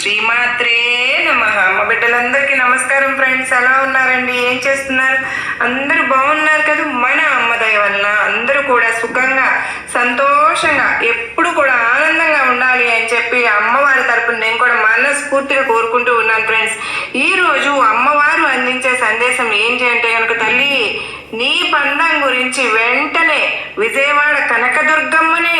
శ్రీమాత్రే నమః. మా బిడ్డలందరికీ నమస్కారం ఫ్రెండ్స్. ఎలా ఉన్నారండి? ఏం చేస్తున్నారు? అందరూ బాగున్నారు కదా? మన అమ్మ దయ వలన అందరూ కూడా సుఖంగా సంతోషంగా ఎప్పుడు కూడా ఆనందంగా ఉండాలి అని చెప్పి అమ్మవారి తరపున నేను కూడా మనస్ఫూర్తిగా కోరుకుంటూ ఉన్నాను ఫ్రెండ్స్. ఈ రోజు అమ్మవారు అందించే సందేశం ఏంటి అంటే కనుక, తల్లి నీ బంధం గురించి వెంటనే విజయవాడ కనకదుర్గమ్మనే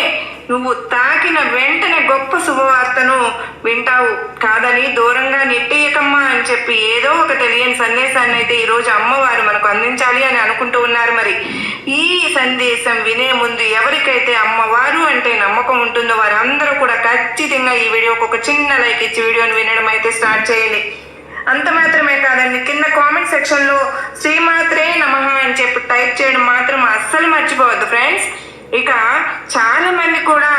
నువ్వు తాకిన వెంటనే గొప్ప శుభవార్తను వింటావు, కాదని దూరంగా నెట్టేయకమ్మా అని చెప్పి ఏదో ఒక తెలియని సందేశాన్ని అయితే ఈరోజు అమ్మవారు మనకు అందించాలి అని అనుకుంటూ ఉన్నారు. మరి ఈ సందేశం వినే ముందు ఎవరికైతే అమ్మవారు అంటే నమ్మకం ఉంటుందో వారందరూ కూడా ఖచ్చితంగా ఈ వీడియోకి ఒక చిన్న లైక్ ఇచ్చి వీడియోని వినడం అయితే స్టార్ట్ చేయాలి. అంత మాత్రమే కాదండి, కింద కామెంట్ సెక్షన్లో శ్రీమాత్రే నమః అని చెప్పి టైప్ చేయడం మాత్రం అస్సలు మర్చిపోవద్దు ఫ్రెండ్స్. ఇక చాలా మంది కూడా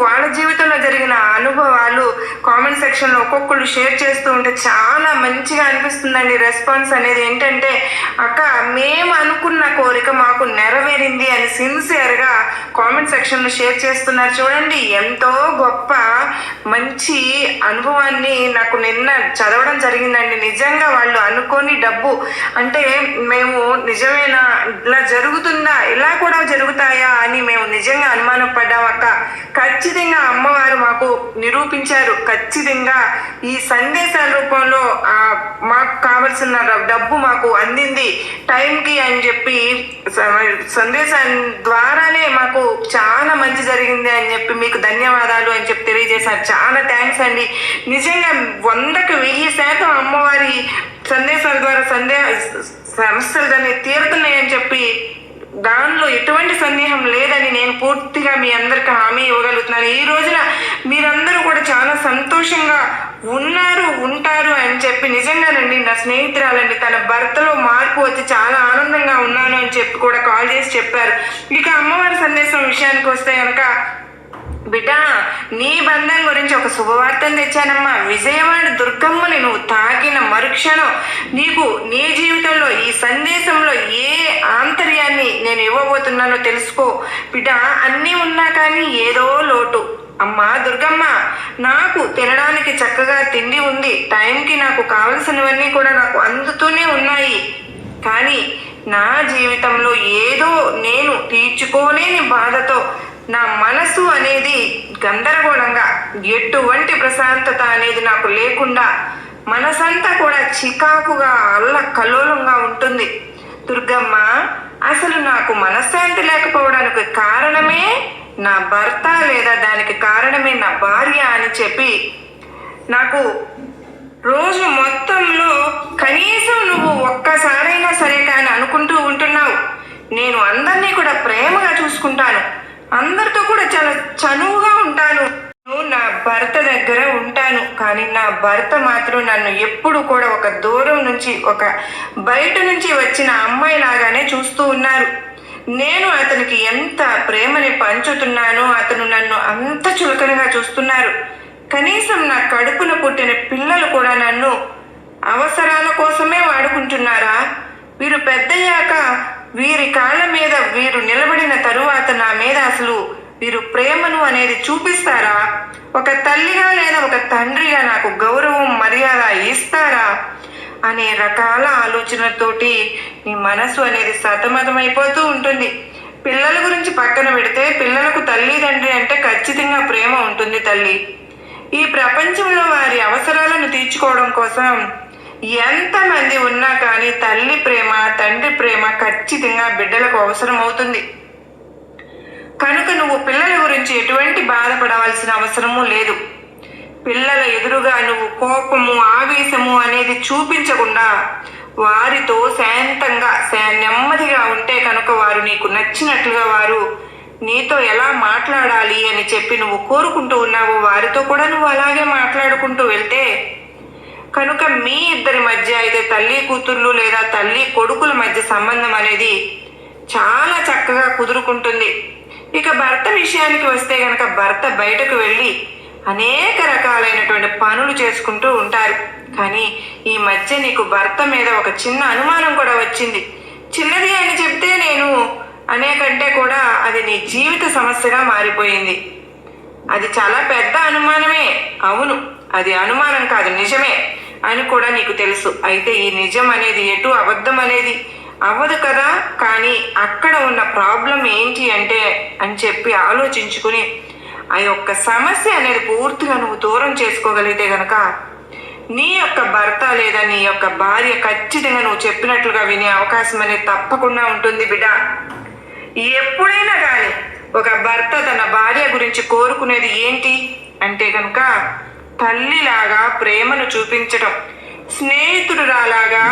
వాళ్ళ జీవితంలో జరిగిన అనుభవాలు కామెంట్ సెక్షన్లో ఒక్కొక్కరు షేర్ చేస్తూ ఉంటే చాలా మంచిగా అనిపిస్తుందండి. రెస్పాన్స్ అనేది ఏంటంటే, అక్క మేము అనుకున్న కోరిక మాకు నెరవేరింది అని సిన్సియర్గా కామెంట్ సెక్షన్లో షేర్ చేస్తున్నారు. చూడండి, ఎంతో గొప్ప మంచి అనుభవాన్ని నాకు నిన్న చదవడం జరిగిందండి. నిజంగా వాళ్ళు అనుకోని డబ్బు అంటే మేము నిజమేనా, ఇలా జరుగుతుందా, ఇలా కూడా జరుగుతాయా అని మేము నిజంగా అనుమానం పడ్డాం అక్క. ఖచ్చితంగా అమ్మవారు మాకు నిరూపించారు. ఖచ్చితంగా ఈ సందేశాల రూపంలో మాకు కావలసిన డబ్బు మాకు అందింది టైంకి అని చెప్పి సందేశం ద్వారానే మాకు చాలా మంచి జరిగింది అని చెప్పి మీకు ధన్యవాదాలు అని చెప్పి తెలియజేశారు. చాలా థ్యాంక్స్ అండి. నిజంగా 100కి 1000% అమ్మవారి సందేశాల ద్వారా సమస్యలు దాన్ని తీరుతున్నాయని చెప్పి దానిలో ఎటువంటి సందేహం లేదని నేను పూర్తిగా మీ అందరికి హామీ ఇవ్వగలుగుతున్నాను. ఈ రోజున మీరందరూ కూడా చాలా సంతోషంగా ఉంటారు అని చెప్పి నిజంగానండి. నా స్నేహితురాలండి, తన భర్తలో మార్పు వచ్చి చాలా ఆనందంగా ఉన్నాను అని చెప్పి కూడా కాల్ చేసి చెప్పారు. ఇక అమ్మవారి సందేశం విషయానికి వస్తే కనుక, బిడ్డ నీ బంధం గురించి ఒక శుభవార్తను తెచ్చానమ్మా. విజయవాడ దుర్గమ్మని నువ్వు తాకిన మరుక్షణం నీకు నీ జీవితంలో ఈ సందేశంలో ఏ ఆంతర్యాన్ని నేను ఇవ్వబోతున్నానో తెలుసుకో బిడ్డ. అన్నీ ఉన్నా కానీ ఏదో లోటు. అమ్మా దుర్గమ్మ, నాకు తినడానికి చక్కగా తిండి ఉంది, టైంకి నాకు కావలసినవన్నీ కూడా నాకు అందుతూనే ఉన్నాయి, కానీ నా జీవితంలో ఏదో నేను తీర్చుకోలేని బాధతో నా మనసు అనేది గందరగోళంగా, ఎటువంటి ప్రశాంతత అనేది నాకు లేకుండా మనసంతా కూడా చికాకుగా అల్లకల్లోలంగా ఉంటుంది. దుర్గమ్మ, అసలు నాకు మనశ్శాంతి లేకపోవడానికి కారణమే నా భర్త, లేదా దానికి కారణమే నా భార్య అని చెప్పి నాకు రోజు మొత్తంలో కనీసం నువ్వు ఒక్కసారైనా సరే కానీ అనుకుంటూ ఉంటున్నావు, నేను అందరినీ కూడా ప్రేమగా చూసుకుంటాను, అందరితో కూడా చాలా చనువుగా ఉంటాను, నా భర్త దగ్గర ఉంటాను, కానీ నా భర్త మాత్రం నన్ను ఎప్పుడు కూడా ఒక దూరం నుంచి, ఒక బయట నుంచి వచ్చిన అమ్మాయి లాగానే చూస్తూ ఉన్నారు. నేను అతనికి ఎంత ప్రేమని పంచుతున్నానో అతను నన్ను అంత చులకనగా చూస్తున్నారు. కనీసం నా కడుపున పుట్టిన పిల్లలు కూడా నన్ను అవసరాల కోసమే వాడుకుంటున్నారా? వీరు పెద్దయ్యాక వీరి కాళ్ళ మీద వీరు నిలబడిన తరువాత నా మీద అసలు వీరు ప్రేమను అనేది చూపిస్తారా? ఒక తల్లిగా లేదా ఒక తండ్రిగా నాకు గౌరవం మర్యాద ఇస్తారా అనే రకాల ఆలోచనలతోటి నీ మనసు అనేది సతమతమైపోతూ ఉంటుంది. పిల్లల గురించి పక్కన పెడితే, పిల్లలకు తల్లి తండ్రి అంటే ఖచ్చితంగా ప్రేమ ఉంటుంది తల్లి. ఈ ప్రపంచంలో వారి అవసరాలను తీర్చుకోవడం కోసం ఎంతమంది ఉన్నా కానీ తల్లి ప్రేమ, తండ్రి ప్రేమ ఖచ్చితంగా బిడ్డలకు అవసరం అవుతుంది. కనుక నువ్వు పిల్లల గురించి ఎటువంటి బాధపడవలసిన అవసరము లేదు. పిల్లల ఎదురుగా నువ్వు కోపము, ఆవేశము అనేది చూపించకుండా వారితో శాంతంగా నెమ్మదిగా ఉంటే కనుక వారు నీకు నచ్చినట్లుగా వారు నీతో ఎలా మాట్లాడాలి అని చెప్పి నువ్వు కోరుకుంటూ ఉన్నావు, వారితో కూడా నువ్వు అలాగే మాట్లాడుకుంటూ వెళ్తే కనుక మీ ఇద్దరి మధ్య అయితే తల్లి కూతుర్లు లేదా తల్లి కొడుకుల మధ్య సంబంధం అనేది చాలా చక్కగా కుదురుకుంటుంది. ఇక భర్త విషయానికి వస్తే కనుక, భర్త బయటకు వెళ్ళి అనేక రకాలైనటువంటి పనులు చేసుకుంటూ ఉంటారు. కానీ ఈ మధ్య నీకు భర్త మీద ఒక చిన్న అనుమానం కూడా వచ్చింది. చిన్నది అని చెప్తే నేను అనేకంటే కూడా అది నీ జీవిత సమస్యగా మారిపోయింది. అది చాలా పెద్ద అనుమానమే. అవును, అది అనుమానం కాదు, నిజమే అని కూడా నీకు తెలుసు. అయితే ఈ నిజం అనేది ఎటు అబద్ధం అనేది అవ్వదు కదా. కానీ అక్కడ ఉన్న ప్రాబ్లం ఏంటి అంటే అని చెప్పి ఆలోచించుకుని ఆ యొక్క సమస్య అనేది పూర్తిగా నువ్వు దూరం చేసుకోగలిగితే గనక నీ యొక్క భర్త లేదా నీ యొక్క భార్య ఖచ్చితంగా నువ్వు చెప్పినట్లుగా వినే అవకాశం అనేది తప్పకుండా ఉంటుంది బిడ్డ. ఎప్పుడైనా కానీ ఒక భర్త తన భార్య గురించి కోరుకునేది ఏంటి అంటే కనుక తల్లిలాగా ప్రేమను చూపించడం, స్నేహితుడులాగా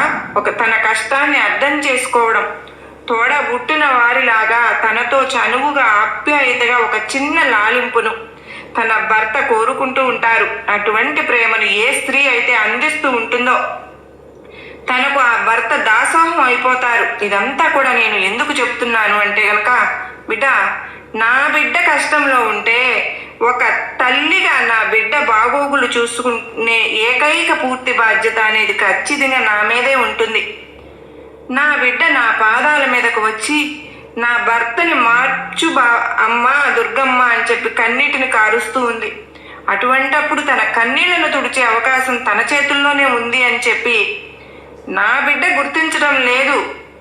తన కష్టాన్ని అర్థం చేసుకోవడం, తోడ పుట్టిన వారిలాగా తనతో చనువుగా ఆప్యాయతగా ఒక చిన్న లాలింపును తన భర్త కోరుకుంటూ ఉంటారు. అటువంటి ప్రేమను ఏ స్త్రీ అయితే అందిస్తూ ఉంటుందో తనకు ఆ భర్త దాసోహం అయిపోతారు. ఇదంతా కూడా నేను ఎందుకు చెప్తున్నాను అంటే గనక బిడ్డ, నా బిడ్డ కష్టంలో ఉంటే ఒక తల్లిగా నా బిడ్డ బాగోగులు చూసుకునే ఏకైక పూర్తి బాధ్యత అనేది ఖచ్చితంగా నా మీదే ఉంటుంది. నా బిడ్డ నా పాదాల మీదకు వచ్చి నా భర్తని మార్చు అమ్మ దుర్గమ్మ అని చెప్పి కన్నీటిని కారుస్తూ ఉంది. అటువంటప్పుడు తన కన్నీళ్లను తుడిచే అవకాశం తన చేతుల్లోనే ఉంది అని చెప్పి నా బిడ్డ గుర్తించడం లేదు.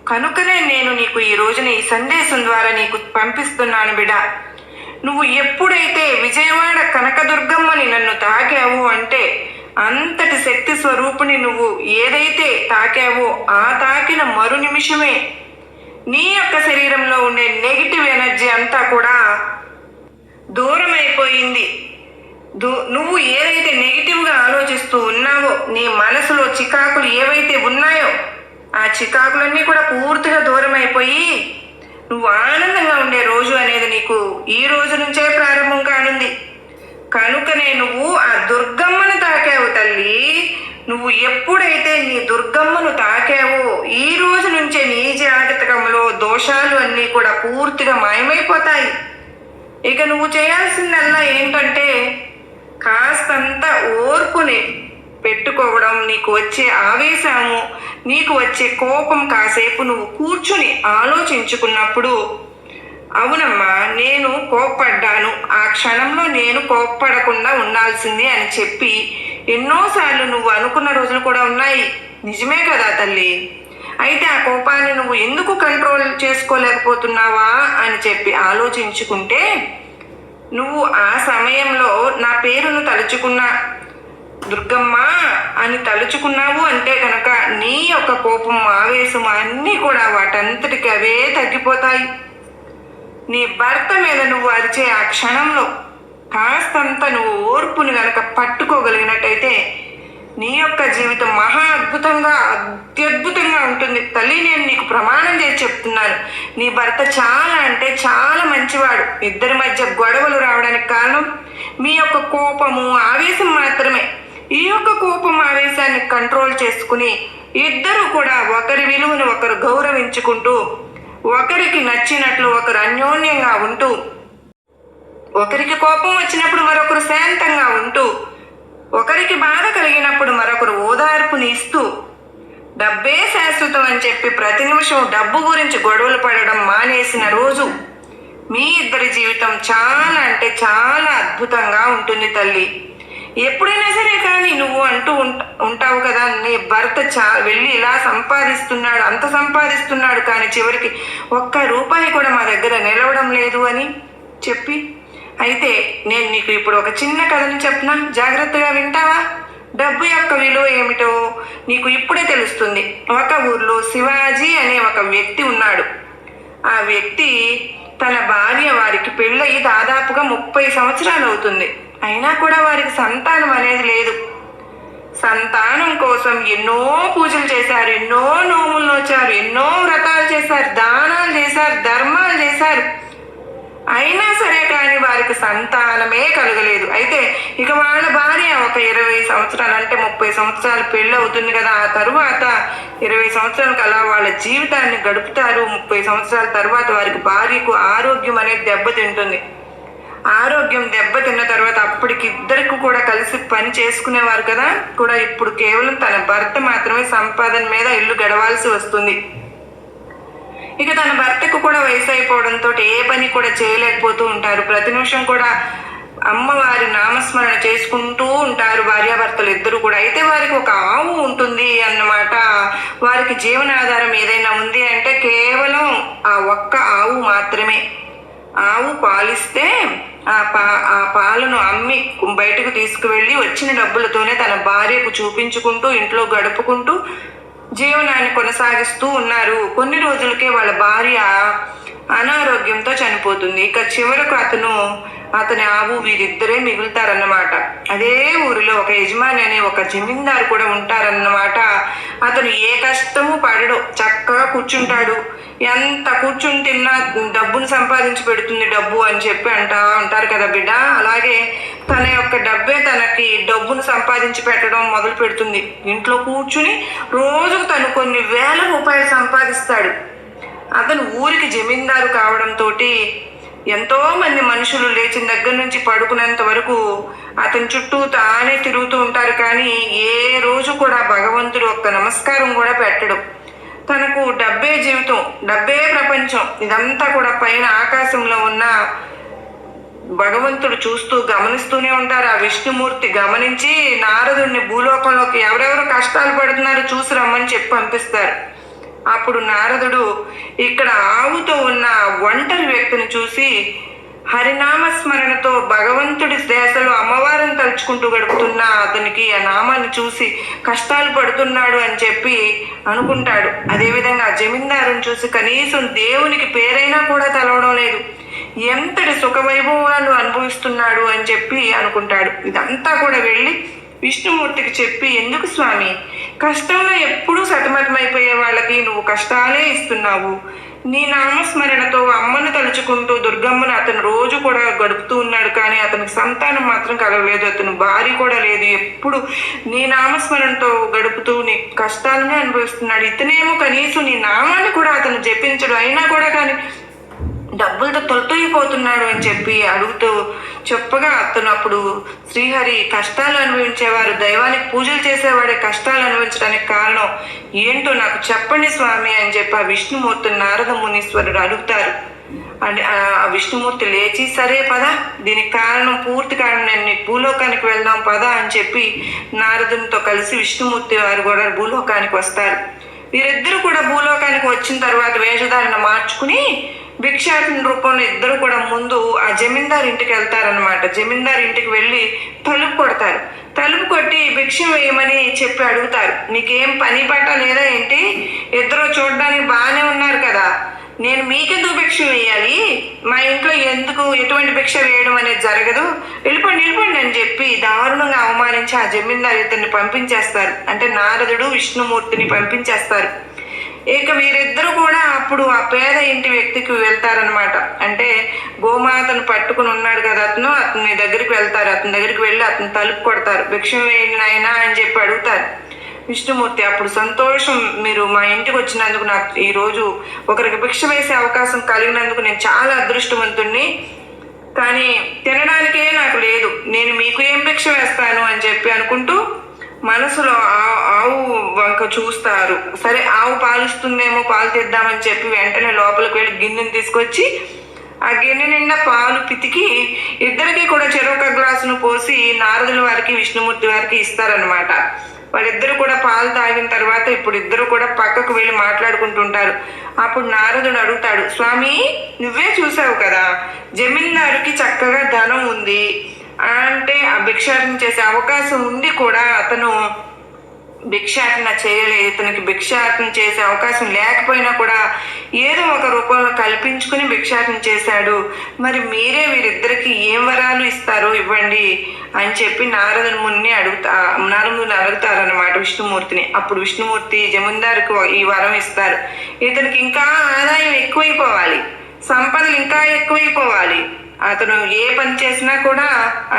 కనుకనే నేను నీకు ఈ రోజున ఈ సందేశం ద్వారా నీకు పంపిస్తున్నాను బిడ్డ. నువ్వు ఎప్పుడైతే విజయవాడ కనకదుర్గమ్మని నన్ను తాకావు అంటే అంతటి శక్తి స్వరూపిణి నువ్వు ఏదైతే తాకావో ఆ తాకిన మరు నిమిషమే నీ యొక్క శరీరంలో ఉండే నెగిటివ్ ఎనర్జీ అంతా కూడా దూరం అయిపోయింది. నువ్వు ఏదైతే నెగిటివ్గా ఆలోచిస్తూ ఉన్నావో, నీ మనసులో చికాకులు ఏవైతే ఉన్నాయో ఆ చికాకులన్నీ కూడా పూర్తిగా దూరం అయిపోయి నువ్వు ఆనందంగా ఉండే రోజు అనేది నీకు ఈ రోజు నుంచే ప్రారంభం కానుంది. కనుకనే నువ్వు ఆ దుర్గమ్మను తాకావు తల్లి. నువ్వు ఎప్పుడైతే నీ దుర్గమ్మను తాకావో ఈ రోజు నుంచే నీ జాతకంలో దోషాలు అన్నీ కూడా పూర్తిగా మాయమైపోతాయి. ఇక నువ్వు చేయాల్సిందల్లా ఏంటంటే కాస్తంత ఓర్పుని పెట్టుకోవడం, నీకు వచ్చే ఆవేశము, నీకు వచ్చే కోపం కాసేపు నువ్వు కూర్చుని ఆలోచించుకున్నప్పుడు అవునమ్మా నేను కోప్పడ్డాను, ఆ క్షణంలో నేను కోప్పడకుండా ఉండాల్సింది అని చెప్పి ఎన్నోసార్లు నువ్వు అనుకున్న రోజులు కూడా ఉన్నాయి. నిజమే కదా తల్లి? అయితే ఆ కోపాన్ని నువ్వు ఎందుకు కంట్రోల్ చేసుకోలేకపోతున్నావా అని చెప్పి ఆలోచించుకుంటే నువ్వు ఆ సమయంలో నా పేరును తలుచుకున్నా దుర్గమ్మ అని తలుచుకున్నావు అంటే కనుక నీ యొక్క కోపం ఆవేశం అన్నీ కూడా వాటంతటికి అవే తగ్గిపోతాయి. నీ భర్త మీద నువ్వు అరిచే ఆ క్షణంలో కాస్తంత నువ్వు ఓర్పుని గనక పట్టుకోగలిగినట్టయితే నీ యొక్క జీవితం మహా అద్భుతంగా అత్యద్భుతంగా ఉంటుంది తల్లి. నేను నీకు ప్రమాణం చేసి చెప్తున్నాను, నీ భర్త చాలా అంటే చాలా మంచివాడు. ఇద్దరి మధ్య గొడవలు రావడానికి కారణం మీ యొక్క కోపము ఆవేశం మాత్రమే. ఈ యొక్క కోపం ఆవేశాన్ని కంట్రోల్ చేసుకుని ఇద్దరు కూడా ఒకరి విలువను ఒకరు గౌరవించుకుంటూ ఒకరికి నచ్చినట్లు ఒకరు అన్యోన్యంగా ఉంటూ ఒకరికి కోపం వచ్చినప్పుడు మరొకరు శాంతంగా ఉంటూ ఒకరికి బాధ కలిగినప్పుడు మరొకరు ఓదార్పుని ఇస్తూ డబ్బే శాశ్వతం అని చెప్పి ప్రతి నిమిషం డబ్బు గురించి గొడవలు పడడం మానేసిన రోజు మీ ఇద్దరి జీవితం చాలా అంటే చాలా అద్భుతంగా ఉంటుంది తల్లి. ఎప్పుడైనా సరే కానీ నువ్వు అంటూ ఉంటావు కదా, నీ భర్త వెళ్ళి ఇలా సంపాదిస్తున్నాడు అంత సంపాదిస్తున్నాడు కానీ చివరికి ఒక్క రూపాయి కూడా మా దగ్గర నిలవడం లేదు అని చెప్పి. అయితే నేను నీకు ఇప్పుడు ఒక చిన్న కథను చెప్పనా, జాగ్రత్తగా వింటావా? డబ్బు యొక్క విలువ ఏమిటో నీకు ఇప్పుడే తెలుస్తుంది. ఒక ఊర్లో శివాజీ అనే ఒక వ్యక్తి ఉన్నాడు. ఆ వ్యక్తి తన భార్య వారికి పెళ్ళయి దాదాపుగా 30 సంవత్సరాలు అవుతుంది. అయినా కూడా వారికి సంతానం అనేది లేదు. సంతానం కోసం ఎన్నో పూజలు చేశారు, ఎన్నో నోములు నోచారు, ఎన్నో వ్రతాలు చేశారు, దానాలు చేశారు, ధర్మాలు చేశారు. అయినా సరే కానీ వారికి సంతానమే కలగలేదు. అయితే ఇక వాళ్ళ భార్య ఒక 20 సంవత్సరాలు అంటే 30 సంవత్సరాలు పెళ్ళి అవుతుంది కదా, ఆ తరువాత 20 సంవత్సరాలకు అలా వాళ్ళ జీవితాన్ని గడుపుతారు. 30 సంవత్సరాల తర్వాత వారికి భార్యకు ఆరోగ్యం అనేది దెబ్బతింటుంది. ఆరోగ్యం దెబ్బతిన్న తర్వాత అప్పటికి ఇద్దరికి కూడా కలిసి పని చేసుకునేవారు కదా కూడా ఇప్పుడు కేవలం తన భర్త మాత్రమే సంపాదన మీద ఇల్లు గడవాల్సి వస్తుంది. ఇక తన భర్తకు కూడా వయసు అయిపోవడంతో ఏ పని కూడా చేయలేకపోతూ ఉంటారు. ప్రతి నిమిషం కూడా అమ్మవారి నామస్మరణ చేసుకుంటూ ఉంటారు భార్యాభర్తలు ఇద్దరు కూడా. అయితే వారికి ఒక ఆవు ఉంటుంది అన్నమాట. వారికి జీవనాధారం ఏదైనా ఉంది అంటే కేవలం ఆ ఒక్క ఆవు మాత్రమే. ఆవు పాలిస్తే ఆ పాలను అమ్మి బయటకు తీసుకువెళ్ళి వచ్చిన డబ్బులతోనే తన భార్యకు చూపించుకుంటూ ఇంట్లో గడుపుకుంటూ జీవనాన్ని కొనసాగిస్తూ ఉన్నారు. కొన్ని రోజులకే వాళ్ళ భార్య అనారోగ్యంతో చనిపోతుంది. ఇక చివరకు అతని ఆవు వీరిద్దరే మిగులుతారన్నమాట. అదే ఊరిలో ఒక యజమాని అనే ఒక జమీందారు కూడా ఉంటారన్నమాట. అతను ఏ కష్టము పడడు, చక్కగా కూర్చుంటాడు. ఎంత కూర్చుని తిన్నా డబ్బును సంపాదించి పెడుతుంది డబ్బు అని చెప్పి అంటారు కదా బిడ్డ. అలాగే తన యొక్క డబ్బే తనకి డబ్బును సంపాదించి పెట్టడం మొదలు పెడుతుంది. ఇంట్లో కూర్చుని రోజుకు తను కొన్ని వేల రూపాయలు సంపాదిస్తాడు. అతను ఊరికి జమీందారు కావడంతో ఎంతో మంది మనుషులు లేచిన దగ్గర నుంచి పడుకునేంత వరకు అతని చుట్టూ తానే తిరుగుతూ ఉంటారు. కానీ ఏ రోజు కూడా భగవంతుడు ఒక్క నమస్కారం కూడా పెట్టడు. తనకు డబ్బే జీవితం, డబ్బే ప్రపంచం, ఇదంతా కూడా పైన ఆకాశంలో ఉన్న భగవంతుడు చూస్తూ గమనిస్తూనే ఉంటారు. ఆ విష్ణుమూర్తి గమనించి నారదుడిని భూలోకంలోకి ఎవరెవరు కష్టాలు పడుతున్నారో చూసి రమ్మని చెప్పి పంపిస్తారు. అప్పుడు నారదుడు ఇక్కడ ఆవుతో ఉన్న ఒంటరి వ్యక్తిని చూసి హరినామస్మరణతో భగవంతుడి శ్రేసలో అమ్మవారిని తలుచుకుంటూ గడుపుతున్న అతనికి ఆ నామాన్ని చూసి కష్టాలు పడుతున్నాడు అని చెప్పి అనుకుంటాడు. అదేవిధంగా జమీందారుని చూసి కనీసం దేవునికి పేరైనా కూడా తెలవడం లేదు, ఎంతటి సుఖవైభవాలు అనుభవిస్తున్నాడు అని చెప్పి అనుకుంటాడు. ఇదంతా కూడా వెళ్ళి విష్ణుమూర్తికి చెప్పి, ఎందుకు స్వామి కష్టంలో ఎప్పుడూ సతమతమైపోయే వాళ్ళకి నువ్వు కష్టాలే ఇస్తున్నావు? నీ నామస్మరణతో అమ్మను తలుచుకుంటూ దుర్గమ్మను అతను రోజు కూడా గడుపుతూ ఉన్నాడు. కానీ అతనికి సంతానం మాత్రం కలగలేదు, అతను భార్య కూడా లేదు. ఎప్పుడు నీ నామస్మరణతో గడుపుతూ నీ కష్టాలనే అనుభవిస్తున్నాడు. ఇతనేమో కనీసం నీ నామాన్ని కూడా అతను జపించడు, అయినా కూడా కానీ డబ్బులతో తొలతూగిపోతున్నాడు అని చెప్పి అడుగుతూ చెప్పగా అతను అప్పుడు శ్రీహరి కష్టాలు అనుభవించేవారు దైవానికి పూజలు చేసేవాడే కష్టాలు అనుభవించడానికి కారణం ఏంటో నాకు చెప్పండి స్వామి అని చెప్పి ఆ విష్ణుమూర్తిని నారద మునీశ్వరుడు అడుగుతారు. అంటే ఆ విష్ణుమూర్తి లేచి, సరే పద, దీనికి కారణం పూర్తి కారణం నేను భూలోకానికి వెళ్దాం పద అని చెప్పి నారదునితో కలిసి విష్ణుమూర్తి వారు కూడా భూలోకానికి వస్తారు. వీరిద్దరూ కూడా భూలోకానికి వచ్చిన తర్వాత వేషధారణ మార్చుకుని భిక్షాటన రూపంలో ఇద్దరు కూడా ముందు ఆ జమీందారు ఇంటికి వెళ్తారనమాట. జమీందారు ఇంటికి వెళ్ళి తలుపు కొడతారు. తలుపు కొట్టి భిక్ష వేయమని చెప్పి అడుగుతారు. నీకేం పని పట్ట లేదా ఏంటి? ఇద్దరు చూడడానికి బాగానే ఉన్నారు కదా, నేను మీకెందుకు భిక్ష వేయాలి? మా ఇంట్లో ఎటువంటి భిక్ష వేయడం అనేది జరగదు, వెళ్ళిపోండి అని చెప్పి దారుణంగా అవమానించి ఆ జమీందారు ఇతన్ని పంపించేస్తారు. అంటే నారదుడు విష్ణుమూర్తిని పంపించేస్తారు. ఇక వీరిద్దరూ కూడా అప్పుడు ఆ పేద ఇంటి వ్యక్తికి వెళ్తారనమాట. అంటే గోమాతను పట్టుకుని ఉన్నాడు కదా అతని దగ్గరికి వెళ్తారు. అతని దగ్గరికి వెళ్ళి అతను తలుపు కొడతారు. భిక్ష వేయండి నాయనా అని చెప్పి అడుగుతారు. విష్ణుమూర్తి అప్పుడు సంతోషం, మీరు మా ఇంటికి వచ్చినందుకు నాకు ఈరోజు ఒకరికి భిక్ష వేసే అవకాశం కలిగినందుకు నేను చాలా అదృష్టవంతుణ్ణి, కానీ తినడానికే నాకు లేదు, నేను మీకు ఏం భిక్ష వేస్తాను అని చెప్పి అనుకుంటూ మనసులో ఆవు వంక చూస్తారు. సరే ఆవు పాలిస్తుందేమో, పాలు తెద్దామని చెప్పి వెంటనే లోపలికి వెళ్ళి గిన్నెని తీసుకొచ్చి ఆ గిన్నె నిండా పాలు పితికి ఇద్దరికి కూడా చెరొక గ్లాసును పోసి నారదుల వారికి విష్ణుమూర్తి వారికి ఇస్తారనమాట. వాళ్ళిద్దరు కూడా పాలు తాగిన తర్వాత ఇప్పుడు ఇద్దరు కూడా పక్కకు వెళ్ళి మాట్లాడుకుంటుంటారు. అప్పుడు నారదుడు అడుగుతాడు, స్వామి నువ్వే చూసావు కదా, జమీందారుకి చక్కగా ధనం ఉంది, అంటే ఆ భిక్షాటన చేసే అవకాశం ఉంది కూడా అతను భిక్షాటన చేయలేదు. ఇతనికి భిక్షాటన చేసే అవకాశం లేకపోయినా కూడా ఏదో ఒక రూపంలో కల్పించుకుని భిక్షాటన చేశాడు. మరి మీరే వీరిద్దరికి ఏం వరాలు ఇస్తారో ఇవ్వండి అని చెప్పి నారదుని అడుగుతారనమాట విష్ణుమూర్తిని. అప్పుడు విష్ణుమూర్తి జమీందారుకు ఈ వరం ఇస్తారు. ఇతనికి ఇంకా ఆదాయం ఎక్కువైపోవాలి, సంపదలు ఇంకా ఎక్కువైపోవాలి, అతను ఏ పని చేసినా కూడా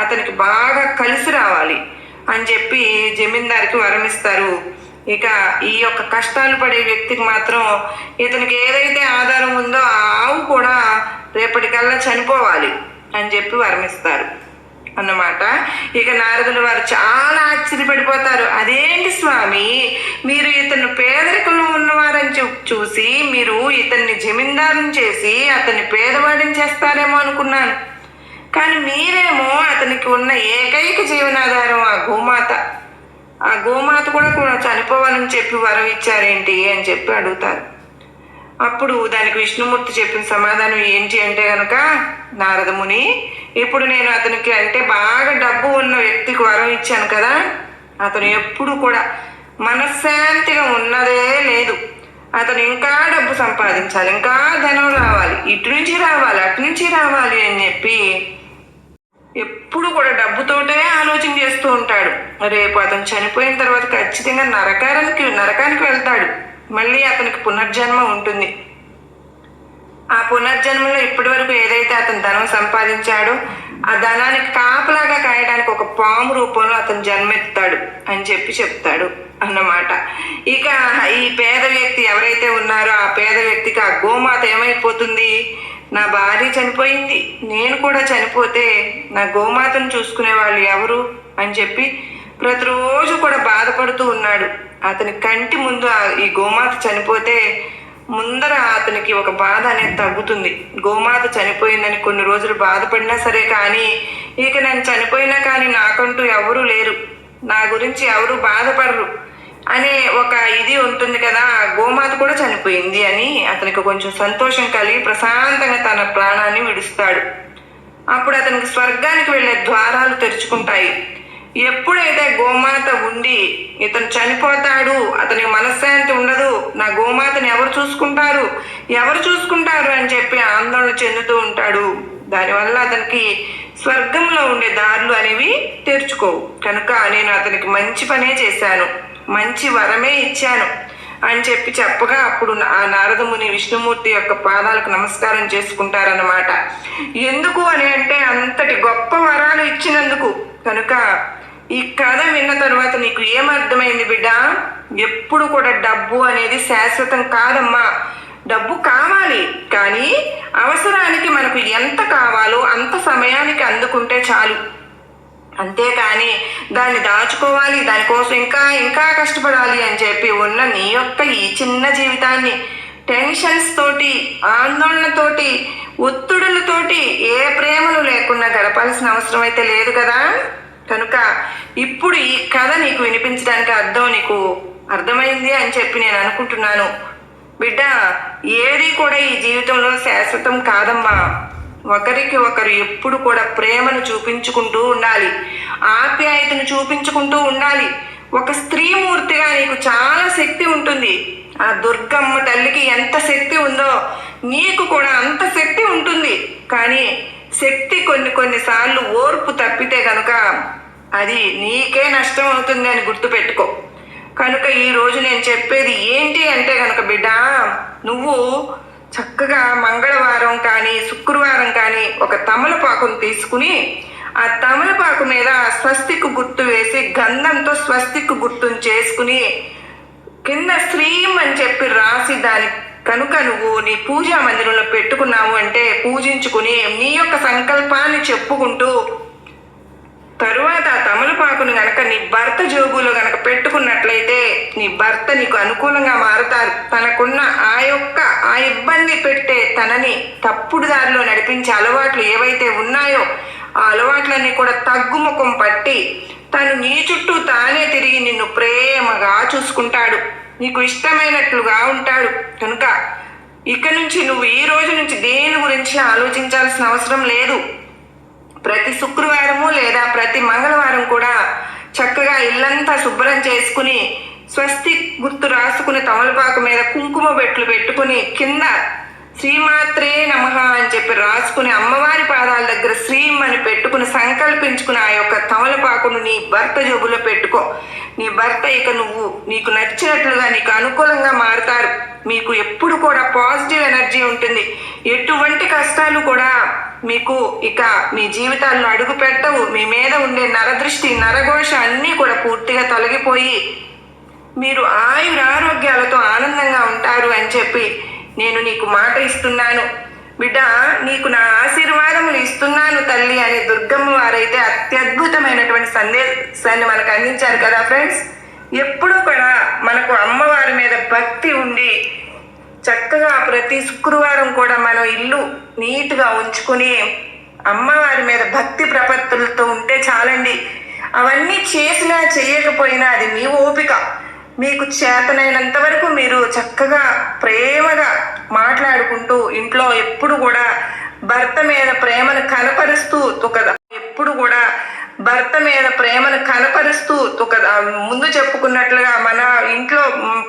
అతనికి బాగా కలిసి రావాలి అని చెప్పి జమీందారికి వరం ఇస్తారు. ఇక ఈ యొక్క కష్టాలు పడే వ్యక్తికి మాత్రం ఇతనికి ఏదైతే ఆధారం ఉందో ఆ ఆవు కూడా రేపటికల్లా చనిపోవాలి అని చెప్పి వరం ఇస్తారు అన్నమాట. ఇక నారదుల వారు చాలా ఆశ్చర్యపడిపోతారు. అదేంటి స్వామి, మీరు ఇతను పేదరికంలో ఉన్నవారని చూసి మీరు ఇతన్ని జమీందారుని చేసి అతన్ని పేదవాడిని చేస్తారేమో అనుకున్నాను, కానీ మీరేమో అతనికి ఉన్న ఏకైక జీవనాధారం ఆ గోమాత. ఆ గోమాత కూడా చనిపోవాలని చెప్పి వరం ఇచ్చారేంటి అని చెప్పి అడుగుతారు. అప్పుడు దానికి విష్ణుమూర్తి చెప్పిన సమాధానం ఏంటి అంటే కనుక, నారదముని, ఇప్పుడు నేను అతనికి అంటే బాగా డబ్బు ఉన్న వ్యక్తికి వరం ఇచ్చాను కదా, అతను ఎప్పుడు కూడా మనశ్శాంతిగా ఉన్నదే లేదు. అతను ఇంకా డబ్బు సంపాదించాలి, ఇంకా ధనం రావాలి, ఇటు నుంచి రావాలి, అటు నుంచి రావాలి అని చెప్పి ఎప్పుడు కూడా డబ్బుతోటే ఆలోచన చేస్తూ ఉంటాడు. రేపు అతను చనిపోయిన తర్వాత ఖచ్చితంగా నరకానికి వెళ్తాడు. మళ్ళీ అతనికి పునర్జన్మ ఉంటుంది. ఆ పునర్జన్మలో ఇప్పటి వరకు ఏదైతే అతను ధనం సంపాదించాడో ఆ ధనానికి కాపలాగా కాయడానికి ఒక పాము రూపంలో అతను జన్మెత్తాడు అని చెప్పి చెప్తాడు అన్నమాట. ఇక ఈ పేద వ్యక్తి ఎవరైతే ఉన్నారో ఆ పేద వ్యక్తికి ఆ గోమాత ఏమైపోతుంది, నా భార్య చనిపోయింది, నేను కూడా చనిపోతే నా గోమాతను చూసుకునే వాళ్ళు ఎవరు అని చెప్పి ప్రతిరోజు కూడా బాధపడుతూ ఉన్నాడు. అతని కంటి ముందు ఈ గోమాత చనిపోతే ముందర అతనికి ఒక బాధ అనేది తగ్గుతుంది. గోమాత చనిపోయిందని కొన్ని రోజులు బాధపడినా సరే, కానీ ఇక నేను చనిపోయినా కానీ నాకంటూ ఎవరూ లేరు, నా గురించి ఎవరు బాధపడరు అనే ఒక ఇది ఉంటుంది కదా. గోమాత కూడా చనిపోయింది అని అతనికి కొంచెం సంతోషం కలిగి ప్రశాంతంగా తన ప్రాణాన్ని విడుస్తాడు. అప్పుడు అతనికి స్వర్గానికి వెళ్ళే ద్వారాలు తెరుచుకుంటాయి. ఎప్పుడైతే గోమాత ఉండి ఇతను చనిపోతాడు, అతనికి మనశ్శాంతి ఉండదు, నా గోమాతని ఎవరు చూసుకుంటారు అని చెప్పి ఆందోళన చెందుతూ ఉంటాడు. దానివల్ల అతనికి స్వర్గంలో ఉండే దారులు అనేవి తెరుచుకోవు. కనుక నేను అతనికి మంచి పనే చేశాను, మంచి వరమే ఇచ్చాను అని చెప్పి చెప్పగా అప్పుడు ఆ నారదముని విష్ణుమూర్తి యొక్క పాదాలకు నమస్కారం చేసుకుంటారన్నమాట. ఎందుకు అని అంటే అంతటి గొప్ప వరాలు ఇచ్చినందుకు. కనుక ఈ కథ విన్న తర్వాత నీకు ఏమర్థమైంది బిడ్డ? ఎప్పుడు కూడా డబ్బు అనేది శాశ్వతం కాదమ్మా. డబ్బు కావాలి, కానీ అవసరానికి మనకు ఎంత కావాలో అంత సమయానికి అందుకుంటే చాలు. అంతేకాని దాన్ని దాచుకోవాలి, దానికోసం ఇంకా ఇంకా కష్టపడాలి అని చెప్పి ఉన్న నీ యొక్క ఈ చిన్న జీవితాన్ని టెన్షన్స్ తోటి, ఆందోళనతోటి, ఒత్తిడులతోటి, ఏ ప్రేమలు లేకుండా గడపాల్సిన అవసరం అయితే లేదు కదా. కనుక ఇప్పుడు ఈ కథ నీకు వినిపించడానికి నీకు అర్థమైంది అని చెప్పి నేను అనుకుంటున్నాను. బిడ్డ, ఏది కూడా ఈ జీవితంలో శాశ్వతం కాదమ్మా. ఒకరికి ఒకరు ఎప్పుడు కూడా ప్రేమను చూపించుకుంటూ ఉండాలి, ఆప్యాయతను చూపించుకుంటూ ఉండాలి. ఒక స్త్రీమూర్తిగా నీకు చాలా శక్తి ఉంటుంది. ఆ దుర్గమ్మ తల్లికి ఎంత శక్తి ఉందో నీకు కూడా అంత శక్తి ఉంటుంది. కానీ శక్తి కొన్నిసార్లు ఓర్పు తప్పితే కనుక అది నీకే నష్టం అవుతుంది అని గుర్తుపెట్టుకో. కనుక ఈరోజు నేను చెప్పేది ఏంటి అంటే కనుక బిడ్డ, నువ్వు చక్కగా మంగళవారం కానీ శుక్రవారం కానీ ఒక తమలపాకును తీసుకుని ఆ తమలపాకు మీద స్వస్తిక్ గుర్తు వేసి గంధంతో స్వస్తిక్ గుర్తును చేసుకుని కింద శ్రీం అని చెప్పి రాసి దాని కనుక నువ్వు నీ పూజా మందిరంలో పెట్టుకున్నావు అంటే పూజించుకుని నీ యొక్క సంకల్పాన్ని చెప్పుకుంటూ తరువాత ఆ తమలపాకును గనక నీ భర్త జోబులో గనక పెట్టుకున్నట్లయితే నీ భర్త నీకు అనుకూలంగా మారుతారు. తనకున్న ఆ ఇబ్బంది పెట్టే తనని తప్పుడు దారిలో నడిపించే అలవాట్లు ఏవైతే ఉన్నాయో ఆ అలవాట్లన్నీ కూడా తగ్గుముఖం పట్టి తను నీ చుట్టూ తానే తిరిగి నిన్ను ప్రేమగా చూసుకుంటాడు, నీకు ఇష్టమైనట్లుగా ఉంటాడు. కనుక ఇక నుంచి నువ్వు ఈ రోజు నుంచి దేని గురించి ఆలోచించాల్సిన అవసరం లేదు. ప్రతి శుక్రవారము లేదా ప్రతి మంగళవారం కూడా చక్కగా ఇల్లంతా శుభ్రం చేసుకుని స్వస్తి గుర్తు రాసుకుని తమలపాకు మీద కుంకుమ బెట్లు పెట్టుకుని కింద శ్రీమాత్రే నమః అని చెప్పి రాసుకుని అమ్మవారి పాదాల దగ్గర శ్రీం అని పెట్టుకుని సంకల్పించుకుని ఆ యొక్క తమలపాకును నీ భర్త జోబులో పెట్టుకో. నీ భర్త ఇక నీకు నచ్చినట్లుగా నీకు అనుకూలంగా మారుతారు. మీకు ఎప్పుడు కూడా పాజిటివ్ ఎనర్జీ ఉంటుంది. ఎటువంటి కష్టాలు కూడా మీకు ఇక మీ జీవితాల్లో అడుగు పెట్టవు. మీ మీద ఉండే నరదృష్టి, నరఘోష అన్నీ కూడా పూర్తిగా తొలగిపోయి మీరు ఆయురారోగ్యాలతో ఆనందంగా ఉంటారు అని చెప్పి నేను నీకు మాట ఇస్తున్నాను. బిడ్డ, నీకు నా ఆశీర్వాదములు ఇస్తున్నాను తల్లి అని దుర్గమ్మ వారైతే అత్యద్భుతమైనటువంటి సందేశాన్ని మనకు అందించారు కదా ఫ్రెండ్స్. ఎప్పుడూ కూడా మనకు అమ్మవారి మీద భక్తి ఉండి చక్కగా ప్రతి శుక్రవారం కూడా మనం ఇల్లు నీట్గా ఉంచుకుని అమ్మవారి మీద భక్తి ప్రపత్తులతో ఉంటే చాలండి. అవన్నీ చేసినా చెయ్యకపోయినా అది మీ ఓపిక. మీకు చేతనైనంత వరకు మీరు చక్కగా ప్రేమగా మాట్లాడుకుంటూ ఇంట్లో ఎప్పుడు కూడా భర్త మీద ప్రేమను కనపరుస్తూ ఎప్పుడు కూడా భర్త మీద ప్రేమను కనపరుస్తూ ముందు చెప్పుకున్నట్లుగా మన ఇంట్లో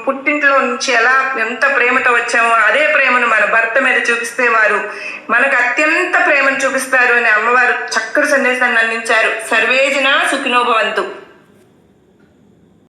పుట్టింట్లో నుంచి ఎంత ప్రేమతో వచ్చామో అదే ప్రేమను మన భర్త మీద చూపిస్తే వారు మనకు అత్యంత ప్రేమను చూపిస్తారు అని అమ్మవారు చక్కటి సందేశాన్ని అందించారు. సర్వేజన సుఖినో భవంతు.